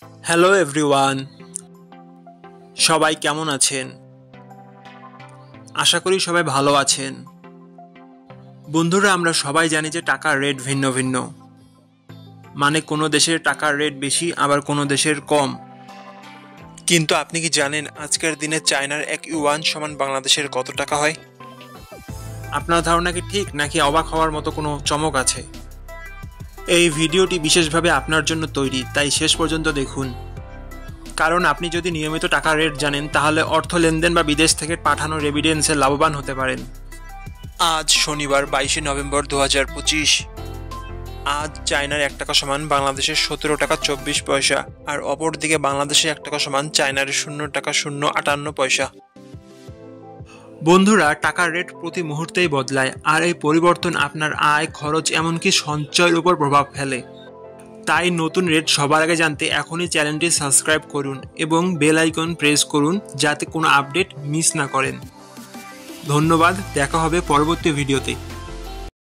Hello everyone, সবাই কেমন আছেন? আশা করি সবাই ভালো আছেন। বন্ধুরা, আমরা সবাই জানি যে টাকার রেট ভিন্ন ভিন্ন। মানে কোনো দেশের টাকার রেট বেশি, আবার কোনো দেশের কম। কিন্তু আপনি কি জানেন আজকের দিনে চায়নার এক ইউয়ান সমান বাংলাদেশের কত টাকা হয়? আপনার ধারণা কি ঠিক, নাকি অবাক হওয়ার মতো কোনো চমক আছে? এই ভিডিওটি বিশেষভাবে আপনার জন্য তৈরি, তাই শেষ পর্যন্ত দেখুন। কারণ আপনি যদি নিয়মিত টাকার রেট জানেন, তাহলে অর্থ লেনদেন বা বিদেশ থেকে পাঠানো রেমিটেন্সে লাভবান হতে পারেন। আজ শনিবার 22শে নভেম্বর 2025। আজ চায়নার 1 টাকা সমান বাংলাদেশের 17 টাকা 24 পয়সা, আর অপরদিকে বাংলাদেশে 1 টাকা সমান চায়নার 0 টাকা 058 পয়সা। বন্ধুরা, টাকার রেট প্রতি মুহূর্তেই বদলায়, আর এই পরিবর্তন আপনার আয়, খরচ, এমনকি সঞ্চয়ের উপর প্রভাব ফেলে। তাই নতুন রেট সবার আগে জানতে এখনই চ্যানেলটি সাবস্ক্রাইব করুন এবং বেল আইকন প্রেস করুন, যাতে কোনো আপডেট মিস না করেন। ধন্যবাদ, দেখা হবে পরবর্তী ভিডিওতে।